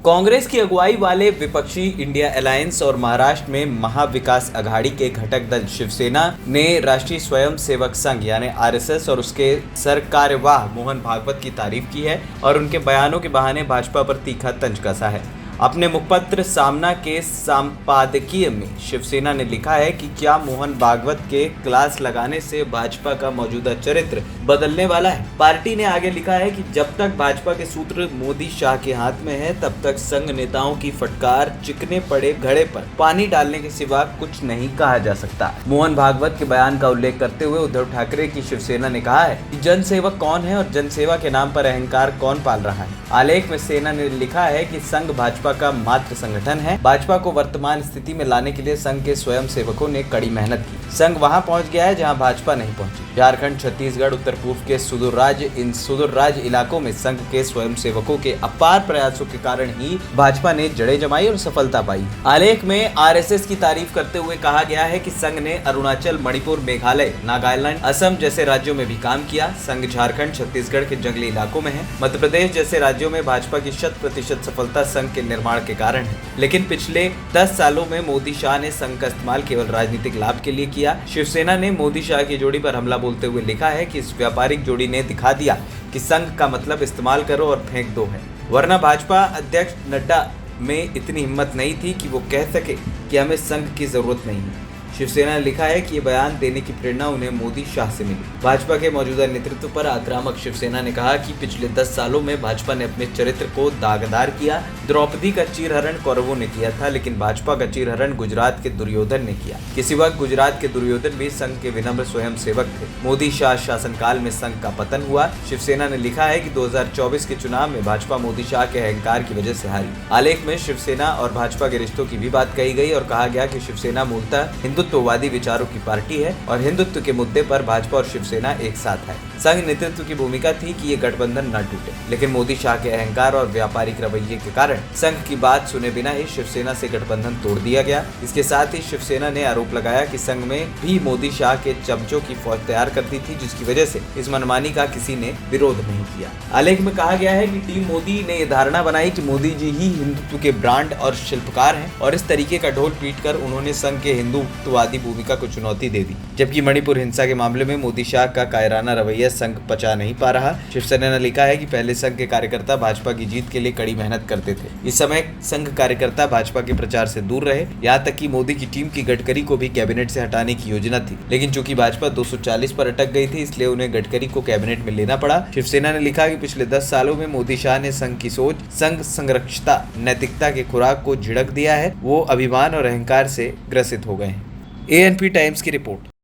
कांग्रेस की अगुवाई वाले विपक्षी इंडिया अलायंस और महाराष्ट्र में महाविकास अघाड़ी के घटक दल शिवसेना ने राष्ट्रीय स्वयं सेवक संघ यानी आरएसएस और उसके सरकार्यवाह मोहन भागवत की तारीफ की है और उनके बयानों के बहाने भाजपा पर तीखा तंज कसा है। अपने मुखपत्र सामना के संपादकीय में शिवसेना ने लिखा है कि क्या मोहन भागवत के क्लास लगाने से भाजपा का मौजूदा चरित्र बदलने वाला है। पार्टी ने आगे लिखा है कि जब तक भाजपा के सूत्र मोदी शाह के हाथ में है तब तक संघ नेताओं की फटकार चिकने पड़े घड़े पर पानी डालने के सिवा कुछ नहीं कहा जा सकता। मोहन भागवत के बयान का उल्लेख करते हुए उद्धव ठाकरे की शिवसेना ने कहा है कि जनसेवक कौन है और जनसेवा के नाम पर अहंकार कौन पाल रहा है। आलेख में सेना ने लिखा है कि संघ भाजपा का मात्र संगठन है। भाजपा को वर्तमान स्थिति में लाने के लिए संघ के स्वयं सेवकों ने कड़ी मेहनत की। संघ वहां पहुंच गया है जहां भाजपा नहीं पहुंची। झारखंड, छत्तीसगढ़, उत्तर पूर्व के सुदूर राज्य इलाकों में संघ के स्वयं सेवकों के अपार प्रयासों के कारण ही भाजपा ने जड़ें जमाई और सफलता पाई। आलेख में आरएसएस की तारीफ करते हुए कहा गया है कि संघ ने अरुणाचल, मणिपुर, मेघालय, नागालैंड, असम जैसे राज्यों में भी काम किया। संघ झारखंड, छत्तीसगढ़ के जंगली इलाकों में है। मध्य प्रदेश जैसे राज्यों में भाजपा की 100% सफलता संघ के निर्माण के कारण है। लेकिन पिछले 10 सालों में मोदी शाह ने संघ का इस्तेमाल केवल राजनीतिक लाभ के लिए किया। शिवसेना ने मोदी शाह की जोड़ी पर हमला बोलते हुए लिखा है कि इस व्यापारिक जोड़ी ने दिखा दिया कि संघ का मतलब इस्तेमाल करो और फेंक दो है, वरना भाजपा अध्यक्ष नड्डा में इतनी हिम्मत नहीं थी कि वो कह सके कि हमें संघ की जरूरत नहीं है। शिवसेना ने लिखा है कि ये बयान देने की प्रेरणा उन्हें मोदी शाह से मिली। भाजपा के मौजूदा नेतृत्व पर आक्रामक शिवसेना ने कहा कि पिछले 10 सालों में भाजपा ने अपने चरित्र को दागदार किया। द्रौपदी का चीरहरण कौरवों ने किया था, लेकिन भाजपा का चीरहरण गुजरात के दुर्योधन ने किया। किसी वक्त गुजरात के दुर्योधन भी संघ के विनम्र स्वयं सेवक थे। मोदी शाह शासनकाल में संघ का पतन हुआ। शिवसेना ने लिखा है कि 2024 के चुनाव में भाजपा मोदी शाह के अहंकार की वजह से हारी। आलेख में शिवसेना और भाजपा के रिश्तों की भी बात कही गई और कहा गया कि शिवसेना मूलतः हिंदुत्ववादी विचारों की पार्टी है और हिंदुत्व के मुद्दे पर भाजपा और शिवसेना एक साथ है। संघ नेतृत्व की भूमिका थी कि ये गठबंधन न टूटे, लेकिन मोदी शाह के अहंकार और व्यापारिक रवैये के कारण संघ की बात सुने बिना ही शिवसेना से गठबंधन तोड़ दिया गया। इसके साथ ही शिवसेना ने आरोप लगाया कि संघ में भी मोदी शाह के चमचों की फौज तैयार करती थी, जिसकी वजह से इस मनमानी का किसी ने विरोध नहीं किया। आलेख में कहा गया है कि टीम मोदी ने यह धारणा बनाई कि मोदी जी ही हिंदुत्व के ब्रांड और शिल्पकार हैं और इस तरीके का ढोल पीट कर उन्होंने संघ के हिंदुत्ववादी भूमिका को चुनौती दे दी। जबकि मणिपुर हिंसा के मामले में मोदी शाह का कायराना रवैया संघ पचा नहीं पा रहा। शिवसेना ने लिखा है कि पहले संघ के कार्यकर्ता भाजपा की जीत के लिए कड़ी मेहनत करते थे। इस समय संघ कार्यकर्ता भाजपा के प्रचार से दूर रहे। यहाँ तक कि मोदी की टीम की गडकरी को भी कैबिनेट से हटाने की योजना थी, लेकिन चूंकि भाजपा 240 पर अटक गई थी, इसलिए उन्हें गडकरी को कैबिनेट में लेना पड़ा। शिवसेना ने लिखा कि पिछले 10 सालों में मोदी शाह ने संघ की सोच, संघ संरक्षता, नैतिकता के खुराक को झिड़क दिया है। वो अभिमान और अहंकार से ग्रसित हो गए हैं। एएनपी टाइम्स की रिपोर्ट।